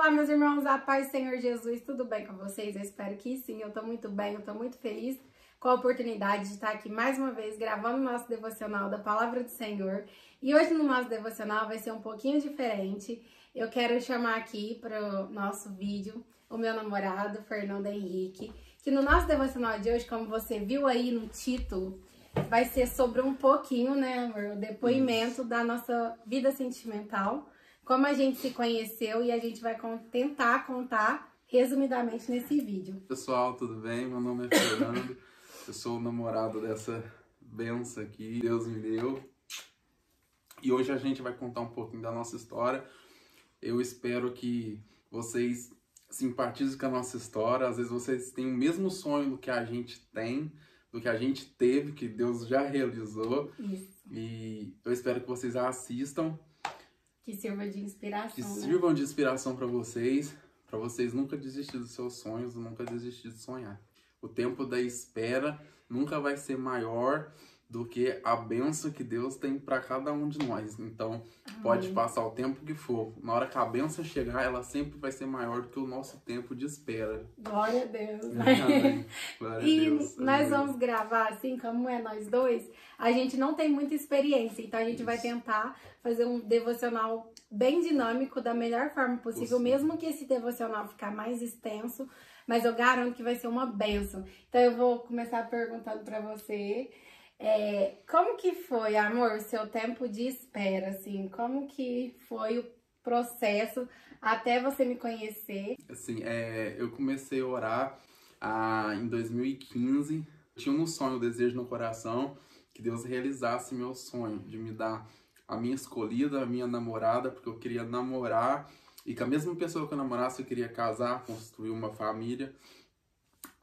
Olá, meus irmãos, a paz do Senhor Jesus, tudo bem com vocês? Eu espero que sim, eu tô muito bem, eu tô muito feliz com a oportunidade de estar aqui mais uma vez gravando o nosso devocional da Palavra do Senhor. E hoje no nosso devocional vai ser um pouquinho diferente. Eu quero chamar aqui para o nosso vídeo o meu namorado, Fernando Henrique, que no nosso devocional de hoje, como você viu aí no título, vai ser sobre um pouquinho, né, amor, o depoimento da nossa vida sentimental, como a gente se conheceu, e a gente vai tentar contar resumidamente nesse vídeo. Pessoal, tudo bem? Meu nome é Fernando, eu sou o namorado dessa benção aqui, Deus me deu. E hoje a gente vai contar um pouquinho da nossa história. Eu espero que vocês simpatizem com a nossa história. Às vezes vocês têm o mesmo sonho do que a gente tem, do que a gente teve, que Deus já realizou. Isso. E eu espero que vocês assistam. Que sirva de inspiração, Que né? sirvam de inspiração para vocês nunca desistir dos seus sonhos, nunca desistir de sonhar. O tempo da espera nunca vai ser maior do que a bênção que Deus tem para cada um de nós. Então, pode passar o tempo que for. Na hora que a bênção chegar, ela sempre vai ser maior do que o nosso tempo de espera. Glória a Deus. Amém. Glória a Deus. E nós vamos gravar, assim, como é nós dois, a gente não tem muita experiência, então a gente vai tentar fazer um devocional bem dinâmico, da melhor forma possível, mesmo que esse devocional ficar mais extenso, mas eu garanto que vai ser uma bênção. Então eu vou começar perguntando pra você, como que foi, amor, o seu tempo de espera, assim, como que foi o processo até você me conhecer? Assim, eu comecei a orar em 2015, eu tinha um sonho, um desejo no coração, que Deus realizasse meu sonho, de me dar a minha escolhida, a minha namorada, porque eu queria namorar, e com a mesma pessoa que eu namorasse, eu queria casar, construir uma família.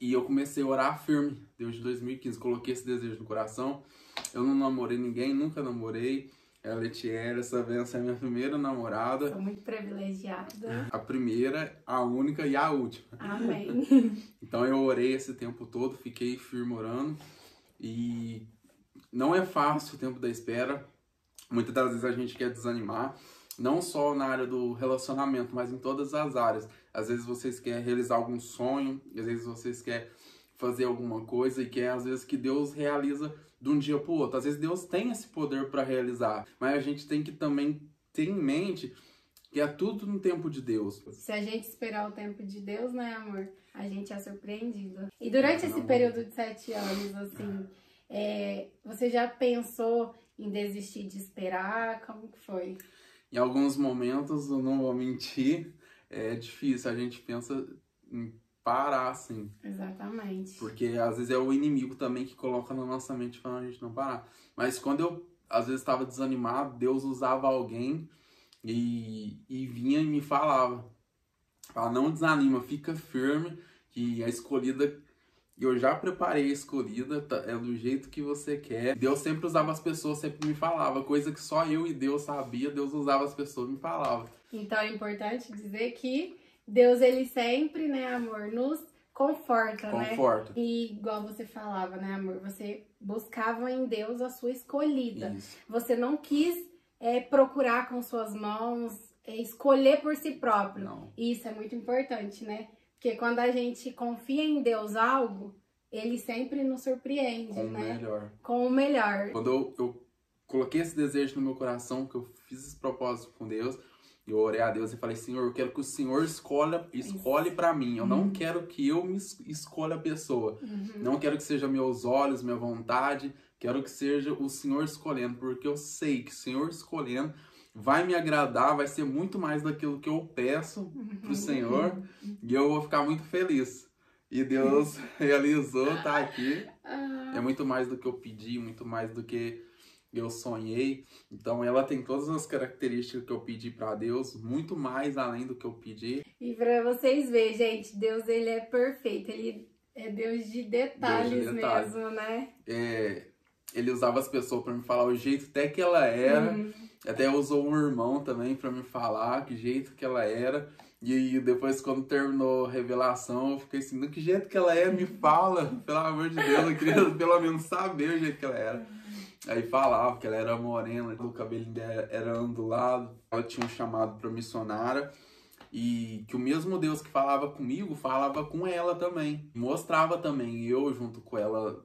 E eu comecei a orar firme, desde 2015, coloquei esse desejo no coração. Eu não namorei ninguém, nunca namorei. A Letiera, essa benção é minha primeira namorada. Sou muito privilegiada. A primeira, a única e a última. Amém. Então eu orei esse tempo todo, fiquei firme orando. E não é fácil o tempo da espera. Muitas das vezes a gente quer desanimar. Não só na área do relacionamento, mas em todas as áreas. Às vezes vocês querem realizar algum sonho, às vezes vocês querem fazer alguma coisa e quer, às vezes, que Deus realiza de um dia para o outro. Às vezes Deus tem esse poder para realizar, mas a gente tem que também ter em mente que é tudo no tempo de Deus. Se a gente esperar o tempo de Deus, né, amor? A gente é surpreendido. E durante esse período de 7 anos, assim, você já pensou em desistir de esperar? Como que foi? Em alguns momentos, eu não vou mentir, é difícil. A gente pensa em parar, assim. Exatamente. Porque às vezes é o inimigo também que coloca na nossa mente para a gente não parar. Mas quando eu, às vezes, estava desanimado, Deus usava alguém e vinha e me falava. Fala, não desanima, fica firme, que a escolhida... Eu já preparei a escolhida, é do jeito que você quer. Deus sempre usava as pessoas, sempre me falava. Coisa que só eu e Deus sabia, Deus usava as pessoas e me falava. Então é importante dizer que Deus, ele sempre, né, amor, nos conforta, né? E igual você falava, né, amor, você buscava em Deus a sua escolhida. Isso. Você não quis procurar com suas mãos, escolher por si próprio. Não. Isso é muito importante, né? Porque quando a gente confia em Deus algo, Ele sempre nos surpreende, com né? o melhor. Com o melhor. Quando eu coloquei esse desejo no meu coração, que eu fiz esse propósito com Deus, eu orei a Deus e falei, Senhor, eu quero que o Senhor escolhe para mim. Eu não quero que eu me escolha a pessoa. Não quero que seja meus olhos, minha vontade. Quero que seja o Senhor escolhendo, porque eu sei que o Senhor escolhendo vai me agradar, vai ser muito mais daquilo que eu peço pro Senhor, e eu vou ficar muito feliz. E Deus realizou, tá aqui. É muito mais do que eu pedi, muito mais do que eu sonhei. Então ela tem todas as características que eu pedi para Deus, muito mais além do que eu pedi. E para vocês verem, gente, Deus, ele é perfeito, ele é Deus de detalhes, mesmo, né? Ele usava as pessoas para me falar o jeito até que ela era. Até usou um irmão também para me falar que jeito que ela era. E depois, quando terminou a revelação, eu fiquei assim, do que jeito que ela é, me fala. Pelo amor de Deus, eu queria pelo menos saber o jeito que ela era. Aí falava que ela era morena, o cabelo dela era ondulado. Ela tinha um chamado para missionária. E que o mesmo Deus que falava comigo, falava com ela também. Mostrava também eu junto com ela,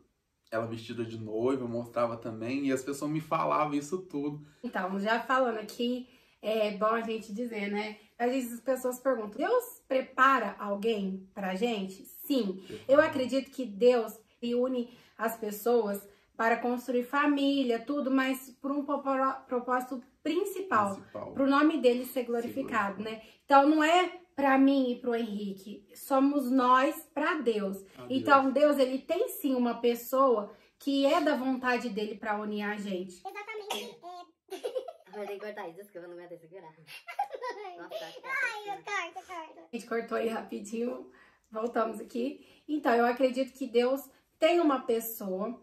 ela vestida de noiva, mostrava também. E as pessoas me falavam isso tudo. Então, já falando aqui, é bom a gente dizer, né? Às vezes as pessoas perguntam, Deus prepara alguém pra gente? Sim. Eu acredito que Deus une as pessoas para construir família, tudo, mas por um propósito principal. Para o nome dele ser glorificado, né? Então, não é para mim e para o Henrique, somos nós para Deus. Então, Deus, ele tem sim uma pessoa que é da vontade dele para unir a gente. Exatamente. Vou ter que cortar isso, desculpa, eu não aguento segurar. Nossa, ai, corta. A gente cortou aí rapidinho, voltamos aqui. Então, eu acredito que Deus tem uma pessoa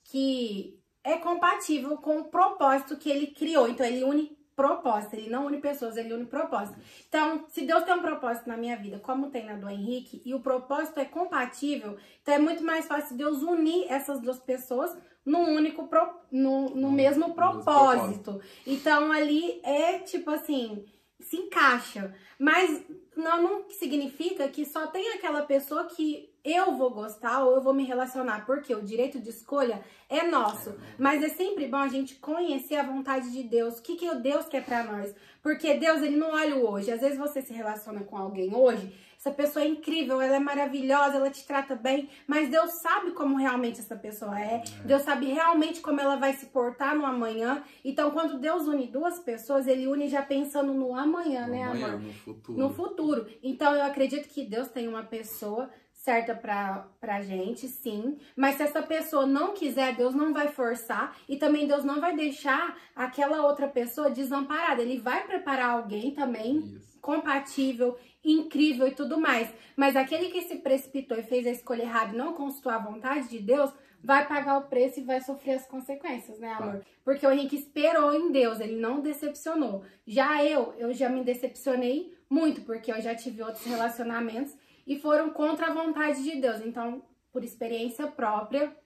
que é compatível com o propósito que ele criou. Então, ele une propósito, ele não une pessoas, ele une propósito. Então, se Deus tem um propósito na minha vida, como tem na do Henrique, e o propósito é compatível, então é muito mais fácil Deus unir essas duas pessoas num único, no mesmo propósito. Então, ali é tipo assim, se encaixa. Mas não significa que só tem aquela pessoa que eu vou gostar ou eu vou me relacionar, porque o direito de escolha é nosso. Mas é sempre bom a gente conhecer a vontade de Deus, o que o Deus quer pra nós. Porque Deus, ele não olha o hoje. Às vezes você se relaciona com alguém hoje, essa pessoa é incrível, ela é maravilhosa, ela te trata bem, mas Deus sabe como realmente essa pessoa é. Deus sabe realmente como ela vai se portar no amanhã. Então, quando Deus une duas pessoas, ele une já pensando no amanhã, né, amor? No futuro. No futuro. Então, eu acredito que Deus tem uma pessoa certa pra gente, sim. Mas se essa pessoa não quiser, Deus não vai forçar. E também Deus não vai deixar aquela outra pessoa desamparada. Ele vai preparar alguém também, compatível, incrível e tudo mais. Mas aquele que se precipitou e fez a escolha errada e não consultou a vontade de Deus, vai pagar o preço e vai sofrer as consequências, né, amor? Porque o Henrique esperou em Deus, ele não decepcionou. Já eu já me decepcionei muito, porque eu já tive outros relacionamentos e foram contra a vontade de Deus. Então, por experiência própria,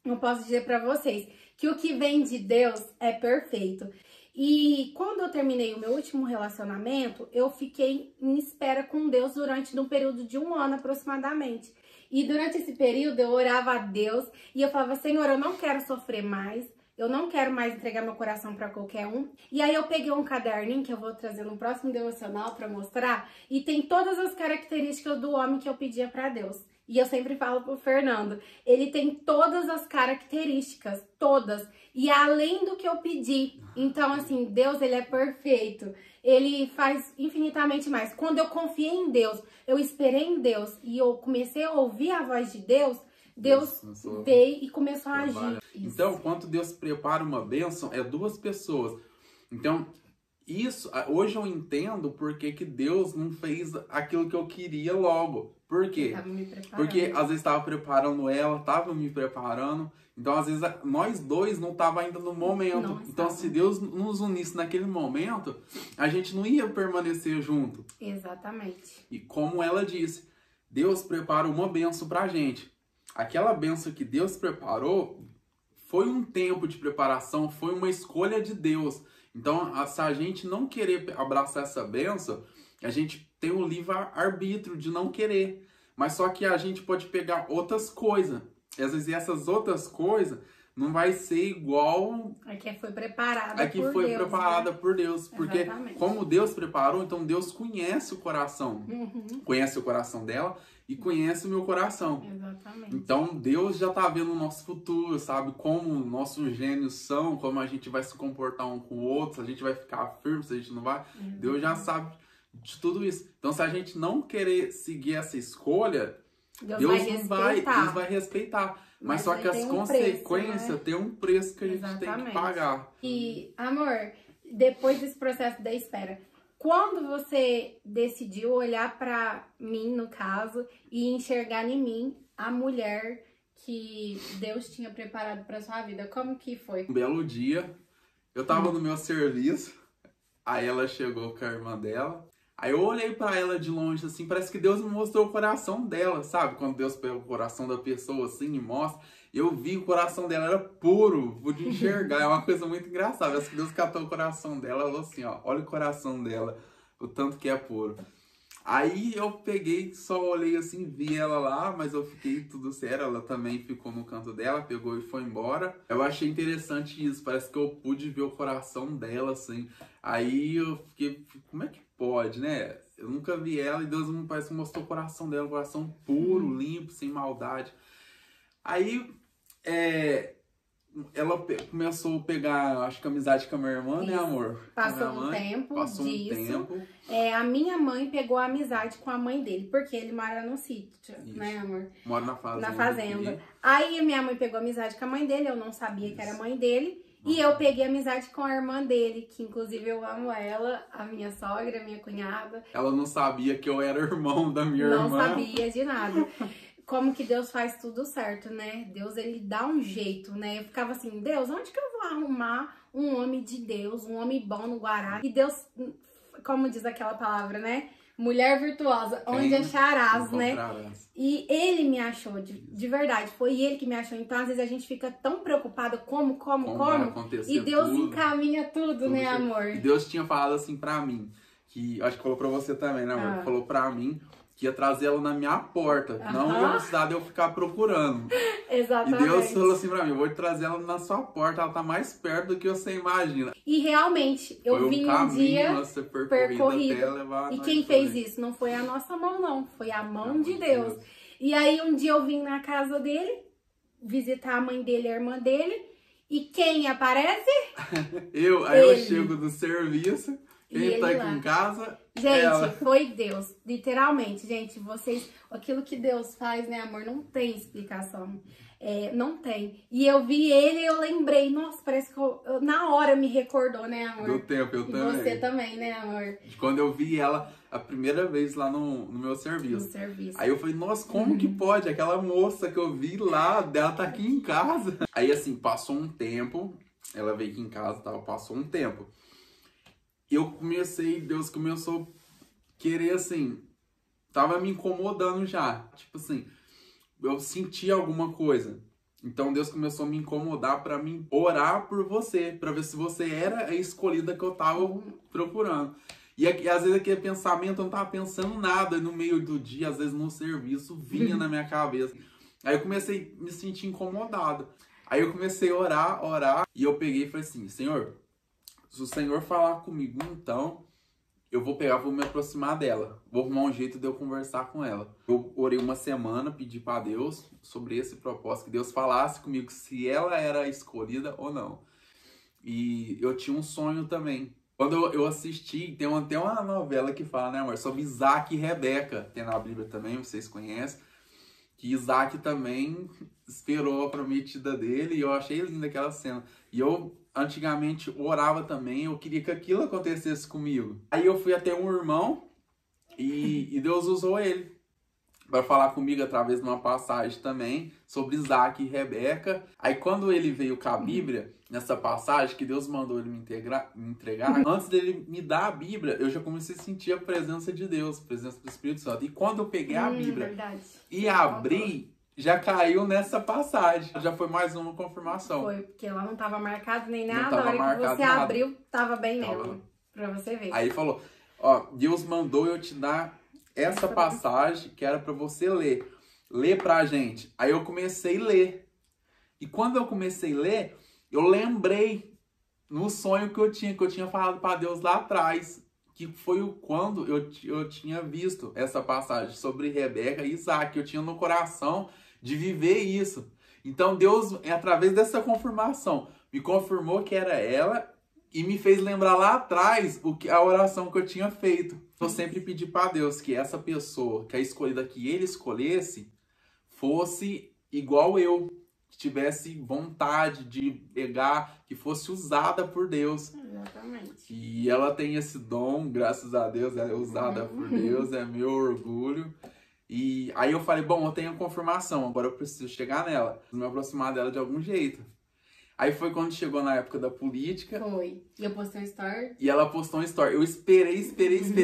eu posso dizer pra vocês que o que vem de Deus é perfeito. E quando eu terminei o meu último relacionamento, eu fiquei em espera com Deus durante um período de 1 ano aproximadamente. E durante esse período eu orava a Deus e eu falava, Senhor, eu não quero sofrer mais. Eu não quero mais entregar meu coração para qualquer um. E aí eu peguei um caderninho que eu vou trazer no próximo devocional para mostrar. E tem todas as características do homem que eu pedia para Deus. E eu sempre falo pro Fernando, ele tem todas as características, todas. E além do que eu pedi. Então, assim, Deus, ele é perfeito. Ele faz infinitamente mais. Quando eu confiei em Deus, eu esperei em Deus e eu comecei a ouvir a voz de Deus, Deus veio e começou a agir. Então, quando Deus prepara uma bênção, é duas pessoas. Então, isso, hoje eu entendo porque que Deus não fez aquilo que eu queria logo. Por quê? Porque às vezes estava preparando ela, estava me preparando. Então, às vezes, nós dois não tava ainda no momento. Então, se Deus nos unisse naquele momento, a gente não ia permanecer junto. Exatamente. E como ela disse, Deus prepara uma bênção pra gente. Aquela bênção que Deus preparou foi um tempo de preparação, foi uma escolha de Deus. Então, se a gente não querer abraçar essa bênção, a gente tem um livre-arbítrio de não querer. Mas só que a gente pode pegar outras coisas. E às vezes essas outras coisas não vai ser igual a que foi preparada por Deus. Porque Exatamente. Como Deus preparou, então Deus conhece o coração. Conhece o coração dela e conhece o meu coração. Exatamente. Então Deus já tá vendo o nosso futuro, sabe? Como nossos gênios são, como a gente vai se comportar um com o outro, se a gente vai ficar firme, se a gente não vai. Deus já sabe de tudo isso. Então se a gente não querer seguir essa escolha, Deus vai respeitar. Mas só que as consequências têm um preço que a gente tem que pagar. E, amor, depois desse processo da espera, quando você decidiu olhar pra mim, no caso, e enxergar em mim a mulher que Deus tinha preparado pra sua vida, como que foi? Um belo dia, eu tava no meu serviço, aí ela chegou com a irmã dela. Aí eu olhei pra ela de longe, assim, parece que Deus me mostrou o coração dela, sabe? Quando Deus pega o coração da pessoa, assim, e mostra. Eu vi o coração dela, era puro, pude enxergar, é uma coisa muito engraçada. Parece que Deus catou o coração dela, falou assim, ó, olha o coração dela, o tanto que é puro. Aí eu peguei, só olhei assim, vi ela lá, mas eu fiquei tudo sério. Ela também ficou no canto dela, pegou e foi embora. Eu achei interessante isso, parece que eu pude ver o coração dela, assim. Aí eu fiquei, como é que pode, né? Eu nunca vi ela e Deus parece que mostrou o coração dela, um coração puro, limpo, sem maldade. Aí, ela começou a pegar, acho que amizade com a minha irmã, né, amor? Passou um tempo passou disso. Um tempo. A minha mãe pegou a amizade com a mãe dele, porque ele mora no sítio, Isso. né, amor? Mora na fazenda. Na fazenda. Aí minha mãe pegou amizade com a mãe dele, eu não sabia que era mãe dele. Nossa. E eu peguei amizade com a irmã dele, que inclusive eu amo ela, a minha sogra, a minha cunhada. Ela não sabia que eu era irmão da minha irmã. Não sabia de nada. Como que Deus faz tudo certo, né? Deus, ele dá um jeito, né? Eu ficava assim, Deus, onde que eu vou arrumar um homem de Deus, um homem bom no Guará? E Deus, como diz aquela palavra, né? Mulher virtuosa, onde acharás, né? E ele me achou, de verdade, foi ele que me achou. Então, às vezes, a gente fica tão preocupada como vai acontecer e Deus tudo, encaminha tudo, né, amor? E Deus tinha falado assim pra mim, que acho que falou pra você também, né, amor? Falou pra mim que ia trazer ela na minha porta, não ia precisar de eu ficar procurando. Exatamente. E Deus falou assim pra mim, eu vou trazer ela na sua porta, ela tá mais perto do que você imagina. E realmente, eu vim um dia percorrido. Até levar e quem fez isso? Não foi a nossa mão, não. Foi a mão de Deus. E aí, um dia eu vim na casa dele, visitar a mãe dele, a irmã dele. E quem aparece? Aí eu chego do serviço, quem tá aqui em casa... Gente, foi Deus, literalmente, gente, aquilo que Deus faz, né, amor, não tem explicação, não tem. E eu vi ele e eu lembrei, nossa, parece que na hora me recordou, né, amor? Do tempo, eu também. Você também, né, amor? Quando eu vi ela a primeira vez lá no meu serviço. No serviço. Aí eu falei, nossa, como que pode? Aquela moça que eu vi lá, dela tá aqui em casa. Aí assim, passou um tempo, ela veio aqui em casa, passou um tempo. Deus começou a querer, assim, tava me incomodando já. Tipo assim, eu senti alguma coisa. Então Deus começou a me incomodar pra mim orar por você, pra ver se você era a escolhida que eu tava procurando. E às vezes aquele pensamento, eu não tava pensando nada no meio do dia, às vezes no serviço, vinha na minha cabeça. Aí eu comecei a me sentir incomodado. Aí eu comecei a orar, e eu peguei e falei assim, Senhor, se o Senhor falar comigo, então, eu vou me aproximar dela. Vou arrumar um jeito de eu conversar com ela. Eu orei uma semana, pedi para Deus sobre esse propósito, que Deus falasse comigo se ela era escolhida ou não. E eu tinha um sonho também. Quando eu assisti, tem uma novela que fala, né, amor, sobre Isaac e Rebeca. Tem na Bíblia também, vocês conhecem. Que Isaac também esperou a prometida dele, e eu achei linda aquela cena. E eu antigamente orava também, eu queria que aquilo acontecesse comigo. Aí eu fui até um irmão e Deus usou ele para falar comigo através de uma passagem também sobre Isaac e Rebeca. Aí quando ele veio com a Bíblia, nessa passagem que Deus mandou ele me entregar, antes dele me dar a Bíblia, eu já comecei a sentir a presença de Deus, a presença do Espírito Santo. E quando eu peguei a Bíblia e abri, já caiu nessa passagem. Já foi mais uma confirmação. Foi, porque ela não estava marcada nem nada. A hora que você abriu, tava bem nela. Pra você ver. Aí ele falou, ó, Deus mandou eu te dar essa passagem que era pra você ler. Lê pra gente. Aí eu comecei a ler. E quando eu comecei a ler, eu lembrei no sonho que eu tinha falado pra Deus lá atrás. Que foi quando eu tinha visto essa passagem sobre Rebeca e Isaac. Eu tinha no coração de viver isso. Então Deus, através dessa confirmação, me confirmou que era ela e me fez lembrar lá atrás a oração que eu tinha feito. Eu sempre pedi para Deus que essa pessoa, que a escolhida que ele escolhesse, fosse igual eu. Que tivesse vontade de pegar, que fosse usada por Deus. Exatamente. E ela tem esse dom, graças a Deus, ela é usada por Deus, é meu orgulho. E aí eu falei, bom, eu tenho a confirmação, agora eu preciso chegar nela, me aproximar dela de algum jeito. Aí foi quando chegou na época da política. Foi. E eu postei um story. E ela postou um story. Eu esperei,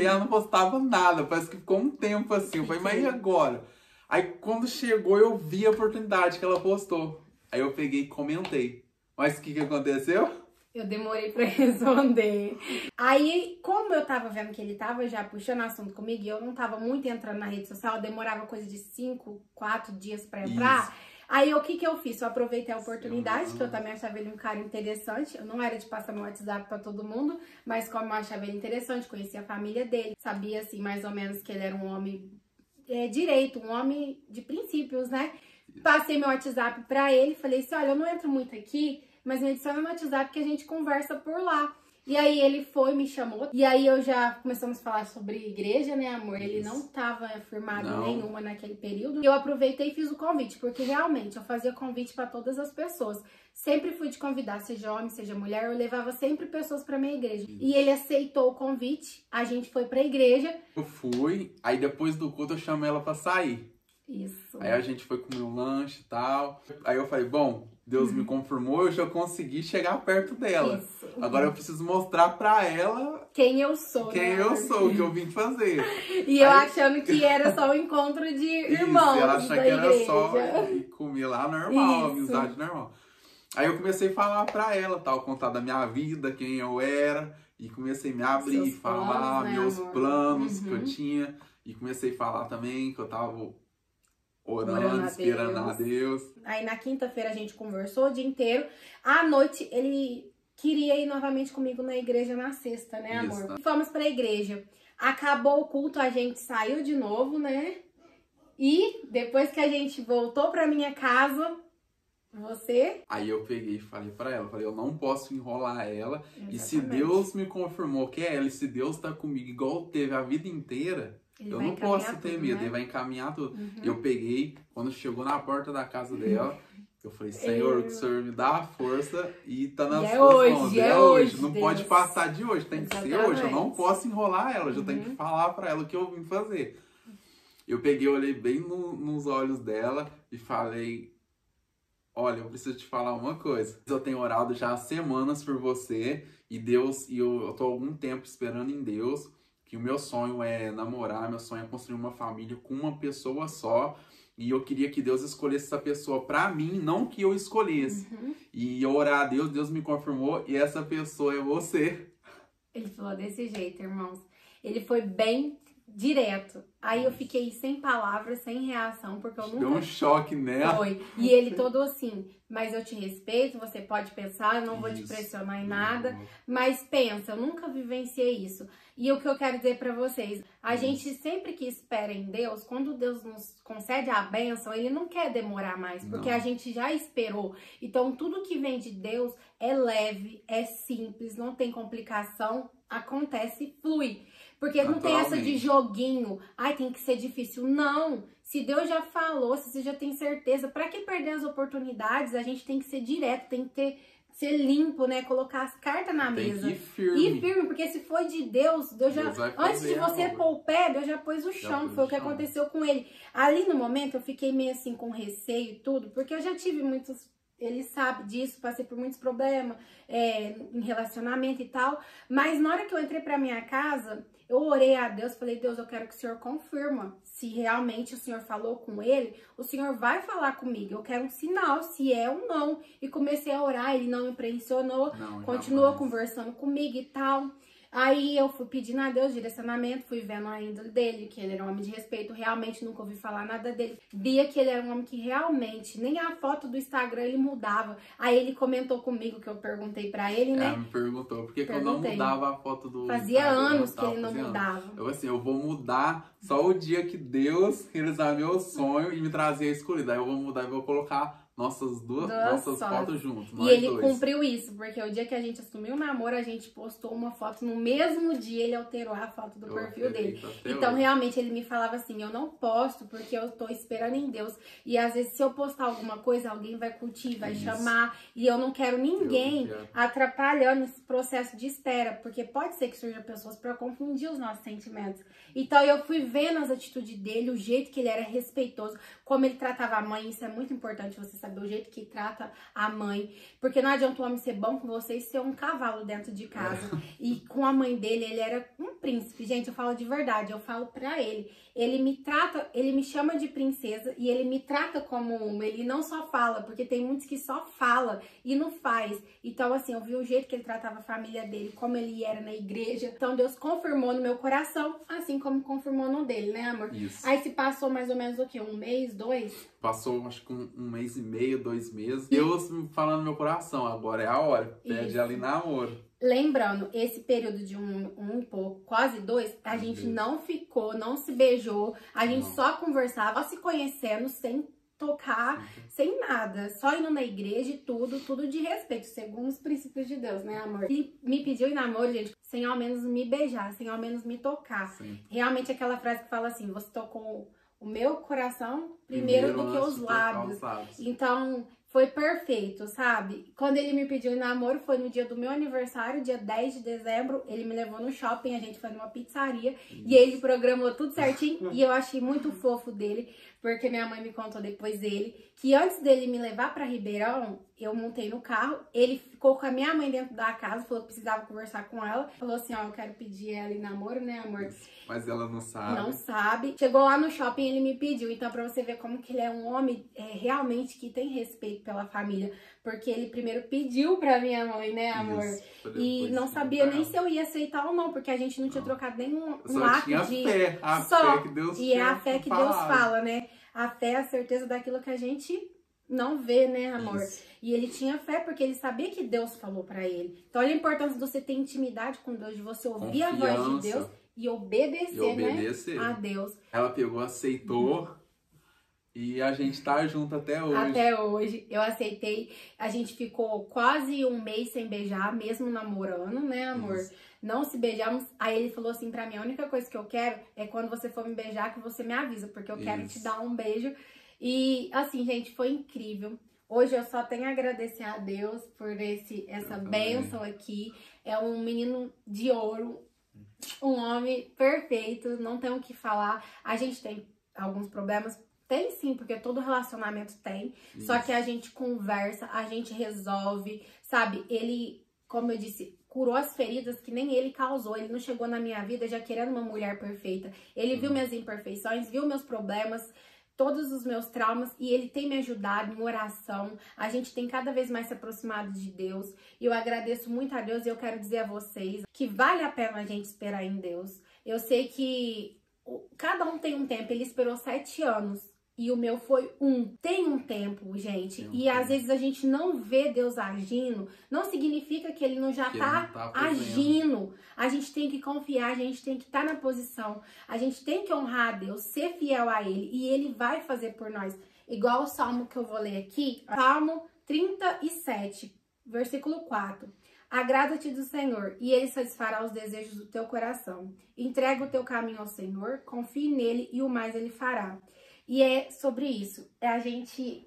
ela não postava nada. Parece que ficou um tempo assim. Eu falei, mas e agora? Aí quando chegou, eu vi a oportunidade que ela postou. Aí eu peguei e comentei. Mas o que aconteceu? Eu demorei pra responder. Aí, como eu tava vendo que ele tava já puxando assunto comigo e eu não tava muito entrando na rede social, eu demorava coisa de 5, 4 dias pra entrar. Isso. Aí, o que eu fiz? Eu aproveitei a oportunidade, que eu também achava ele um cara interessante. Eu não era de passar meu WhatsApp pra todo mundo, mas como eu achava ele interessante, conhecia a família dele, sabia, assim, mais ou menos que ele era um homem direito, um homem de princípios, né? Passei meu WhatsApp pra ele, falei assim, olha, eu não entro muito aqui, mas me adiciona no WhatsApp que a gente conversa por lá. E aí ele foi, me chamou, e aí eu já começamos a falar sobre igreja, né, amor? Ele não estava firmado em nenhuma naquele período. E eu aproveitei e fiz o convite, porque realmente eu fazia convite para todas as pessoas. Sempre fui de convidar, seja homem, seja mulher, eu levava sempre pessoas pra minha igreja. Isso. E ele aceitou o convite, a gente foi pra igreja. Eu fui, aí depois do culto eu chamei ela pra sair. Isso. Aí a gente foi comer um lanche e tal. Aí eu falei, bom, Deus me confirmou, eu já consegui chegar perto dela. Isso. Agora eu preciso mostrar pra ela quem eu sou, quem eu sou, o que eu vim fazer. E eu achando que era só um encontro de irmãos. Isso, ela achando que era só comer lá normal, amizade normal. Aí eu comecei a falar pra ela, tal, contar da minha vida, quem eu era. E comecei a me abrir, falar meus planos que eu tinha. E comecei a falar também que eu tava orando, esperando a Deus. Aí na quinta-feira a gente conversou o dia inteiro. À noite ele queria ir novamente comigo na igreja na sexta, né, amor? Isso. Fomos pra igreja. Acabou o culto, a gente saiu de novo, né? E depois que a gente voltou pra minha casa, você... Aí eu peguei e falei pra ela, eu não posso enrolar ela. Exatamente. E se Deus me confirmou que é ela, e se Deus tá comigo igual teve a vida inteira... Eu não posso ter medo, ele vai encaminhar tudo. E eu peguei, quando chegou na porta da casa dela, eu falei, Senhor, que o Senhor me dá a força e tá nas suas mãos. É hoje, não pode passar de hoje, tem que ser hoje. Eu não posso enrolar ela, eu já tenho que falar pra ela o que eu vim fazer. Eu peguei, olhei bem nos olhos dela e falei, olha, eu preciso te falar uma coisa. Eu tenho orado já há semanas por você e Deus, e eu tô há algum tempo esperando em Deus, que o meu sonho é namorar, meu sonho é construir uma família com uma pessoa só. E eu queria que Deus escolhesse essa pessoa pra mim, não que eu escolhesse. E eu orar a Deus, Deus me confirmou e essa pessoa é você. Ele falou desse jeito, irmãos. Ele foi bem direto. Aí eu fiquei sem palavras, sem reação, porque eu nunca... Deu um choque nela. Foi. E ele todo assim, mas eu te respeito, você pode pensar, eu não vou te pressionar em nada, mas pensa, eu nunca vivenciei isso. E o que eu quero dizer pra vocês, a gente sempre que espera em Deus, quando Deus nos concede a bênção, Ele não quer demorar mais, porque a gente já esperou. Então tudo que vem de Deus é leve, é simples, não tem complicação, acontece, flui. Porque não tem essa de joguinho, ai, tem que ser difícil. Não, se Deus já falou, se você já tem certeza, pra que perder as oportunidades? A gente tem que ser direto, tem que ser limpo, né? Colocar as cartas na mesa. Tem que ir firme. Ir firme, porque se foi de Deus, Deus já... Antes de você pôr o pé, Deus já pôs o chão, foi o que aconteceu com ele. Ali no momento eu fiquei meio assim com receio e tudo, porque eu já tive muitos... Ele sabe disso, passei por muitos problemas em relacionamento e tal. Mas na hora que eu entrei pra minha casa, eu orei a Deus, falei, Deus, eu quero que o Senhor confirma. Se realmente o Senhor falou com ele, o Senhor vai falar comigo. Eu quero um sinal, se é ou não. E comecei a orar, ele não me impressionou, continuou conversando comigo e tal. Aí eu fui pedindo a Deus direcionamento, fui vendo a índole dele, que ele era um homem de respeito, realmente nunca ouvi falar nada dele. Via que ele era um homem que realmente, nem a foto do Instagram ele mudava. Aí ele comentou comigo, que eu perguntei pra ele, né? Me perguntou, por que eu não mudava a foto do Fazia Instagram? Anos que ele não mudava. Eu vou mudar só o dia que Deus realizar meu sonho e me trazer a escolhida. Aí eu vou mudar e vou colocar nossas fotos juntas. E ele cumpriu isso, porque o dia que a gente assumiu o namoro, a gente postou uma foto, no mesmo dia ele alterou a foto do perfil dele. Então, realmente, ele me falava assim, eu não posto porque eu tô esperando em Deus. E às vezes, se eu postar alguma coisa, alguém vai curtir, vai chamar. E eu não quero ninguém atrapalhando esse processo de espera, porque pode ser que surjam pessoas para confundir os nossos sentimentos. Então, eu fui vendo as atitudes dele, o jeito que ele era respeitoso, como ele tratava a mãe. Isso é muito importante você saber o jeito que trata a mãe, porque não adianta o homem ser bom com você e ser um cavalo dentro de casa. E com a mãe dele, ele era um príncipe. Gente, eu falo de verdade, eu falo pra ele. ele me chama de princesa e ele me trata como uma. Ele não só fala, porque tem muitos que só fala e não faz. Então, assim, eu vi o jeito que ele tratava a família dele, como ele era na igreja. Então, Deus confirmou no meu coração, assim como confirmou no dele, né, amor? Isso. Aí se passou mais ou menos o quê? 1 mês, 2? Passou, acho que um mês e meio, 2 meses. Deus falando no meu coração, agora é a hora. Pede ela em namoro. Lembrando, esse período de um e pouco, quase 2, a gente não ficou, não se beijou, a gente só conversava, se conhecendo, sem tocar, sem nada, só indo na igreja e tudo de respeito, segundo os princípios de Deus, né, amor? E me pediu em namoro, gente, sem ao menos me beijar, sem ao menos me tocar. Sim. Realmente aquela frase que fala assim, você tocou o meu coração primeiro do que os lábios. Então, foi perfeito, sabe? Quando ele me pediu em namoro, foi no dia do meu aniversário, dia 10 de dezembro. Ele me levou no shopping, a gente foi numa pizzaria. E ele programou tudo certinho. E eu achei muito fofo dele, porque minha mãe me contou depois dele, que antes dele me levar pra Ribeirão, eu montei no carro. Ele ficou com a minha mãe dentro da casa, falou que precisava conversar com ela. Falou assim, ó, eu quero pedir ela em namoro, né, amor? Mas ela não sabe. Não sabe. Chegou lá no shopping, ele me pediu. Então, pra você ver como que ele é um homem realmente que tem respeito pela família. Porque ele primeiro pediu pra minha mãe, né, amor? Isso, e não sabia nem se eu ia aceitar ou não, porque a gente não tinha trocado nenhum ato tinha de... fé, só fé que Deus E é a fé que Deus fala, né? A fé é a certeza daquilo que a gente não vê, né, amor? Isso. E ele tinha fé porque ele sabia que Deus falou pra ele. Então, olha a importância de você ter intimidade com Deus, de você ouvir a voz de Deus e obedecer, né, a Deus. Ela pegou, aceitou e a gente tá junto até hoje. Até hoje. Eu aceitei. A gente ficou quase 1 mês sem beijar, mesmo namorando, né, amor? Isso. Não se beijamos. Aí ele falou assim pra mim, a única coisa que eu quero é quando você for me beijar, que você me avisa, porque eu quero te dar um beijo. E, assim, gente, foi incrível. Hoje eu só tenho a agradecer a Deus por essa bênção aqui. É um menino de ouro, um homem perfeito, não tem o que falar. A gente tem alguns problemas, tem sim, porque todo relacionamento tem. Isso. Só que a gente conversa, a gente resolve, sabe? Ele, como eu disse, curou as feridas que nem ele causou. Ele não chegou na minha vida já querendo uma mulher perfeita. Ele viu minhas imperfeições, viu meus problemas, todos os meus traumas, e ele tem me ajudado em oração. A gente tem cada vez mais se aproximado de Deus. E eu agradeço muito a Deus e eu quero dizer a vocês que vale a pena a gente esperar em Deus. Eu sei que cada um tem um tempo. Ele esperou 7 anos. E o meu foi 1. Tem um tempo, gente. E às vezes a gente não vê Deus agindo. Não significa que ele não já tá agindo. A gente tem que confiar, a gente tem que estar na posição. A gente tem que honrar a Deus, ser fiel a ele. E ele vai fazer por nós. Igual o salmo que eu vou ler aqui. Salmo 37, versículo 4. Agrada-te do Senhor, e ele satisfará os desejos do teu coração. Entrega o teu caminho ao Senhor, confie nele e o mais ele fará. E é sobre isso, é a gente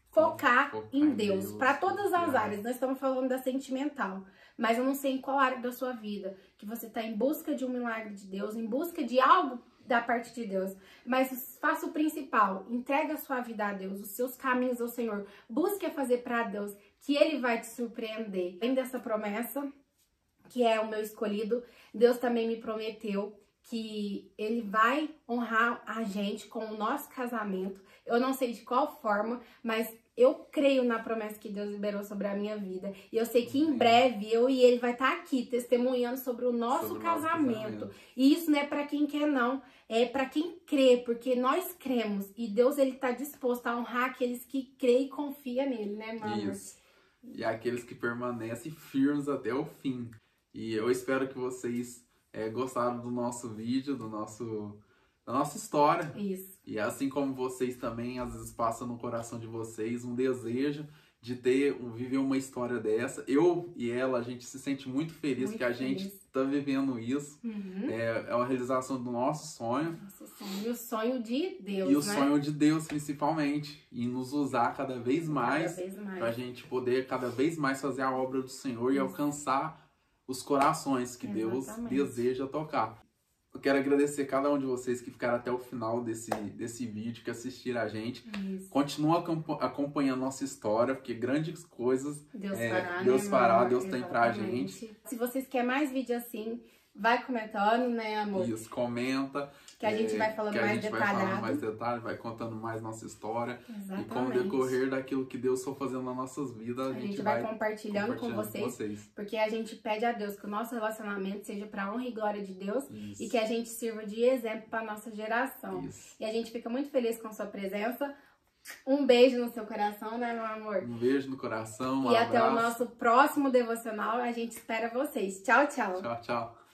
focar em Deus, para todas as áreas. Nós estamos falando da sentimental, mas eu não sei em qual área da sua vida que você está em busca de um milagre de Deus, em busca de algo da parte de Deus. Mas faça o principal, entrega a sua vida a Deus, os seus caminhos ao Senhor. Busque fazer para Deus, que Ele vai te surpreender. Além dessa promessa, que é o meu escolhido, Deus também me prometeu que ele vai honrar a gente com o nosso casamento. Eu não sei de qual forma, mas eu creio na promessa que Deus liberou sobre a minha vida. E eu sei que em breve eu e ele vai estar aqui testemunhando sobre o nosso casamento. E isso não é para quem quer, não. É para quem crê, porque nós cremos. E Deus, ele tá disposto a honrar aqueles que creem e confiam nele, né, mano? Isso. E aqueles que permanecem firmes até o fim. E eu espero que vocês gostaram do nosso vídeo, da nossa história. Isso. E assim como vocês também, às vezes passa no coração de vocês um desejo de viver uma história dessa. Eu e ela, a gente se sente muito feliz que a gente tá vivendo isso. Uhum. É uma realização do nosso sonho. Nosso sonho. E o sonho de Deus, E o sonho de Deus, principalmente. E nos usar cada vez mais. Pra gente poder cada vez mais fazer a obra do Senhor e alcançar os corações que Deus deseja tocar. Eu quero agradecer cada um de vocês que ficaram até o final desse vídeo, que assistiram a gente. Isso. Continua acompanhando nossa história, porque grandes coisas Deus fará, Deus tem pra gente. Se vocês querem mais vídeo assim, vai comentando, né, amor? Isso, comenta. que a gente vai falando mais detalhado. Vai falando mais detalhes, vai contando mais nossa história. Exatamente. E com o decorrer daquilo que Deus for fazendo nas nossas vidas, a gente vai compartilhando com vocês. Porque a gente pede a Deus que o nosso relacionamento seja para honra e glória de Deus. Isso. E que a gente sirva de exemplo para nossa geração. Isso. E a gente fica muito feliz com a sua presença. Um beijo no seu coração, né, meu amor? Um beijo no coração, e até o nosso próximo devocional. A gente espera vocês. Tchau, tchau. Tchau, tchau.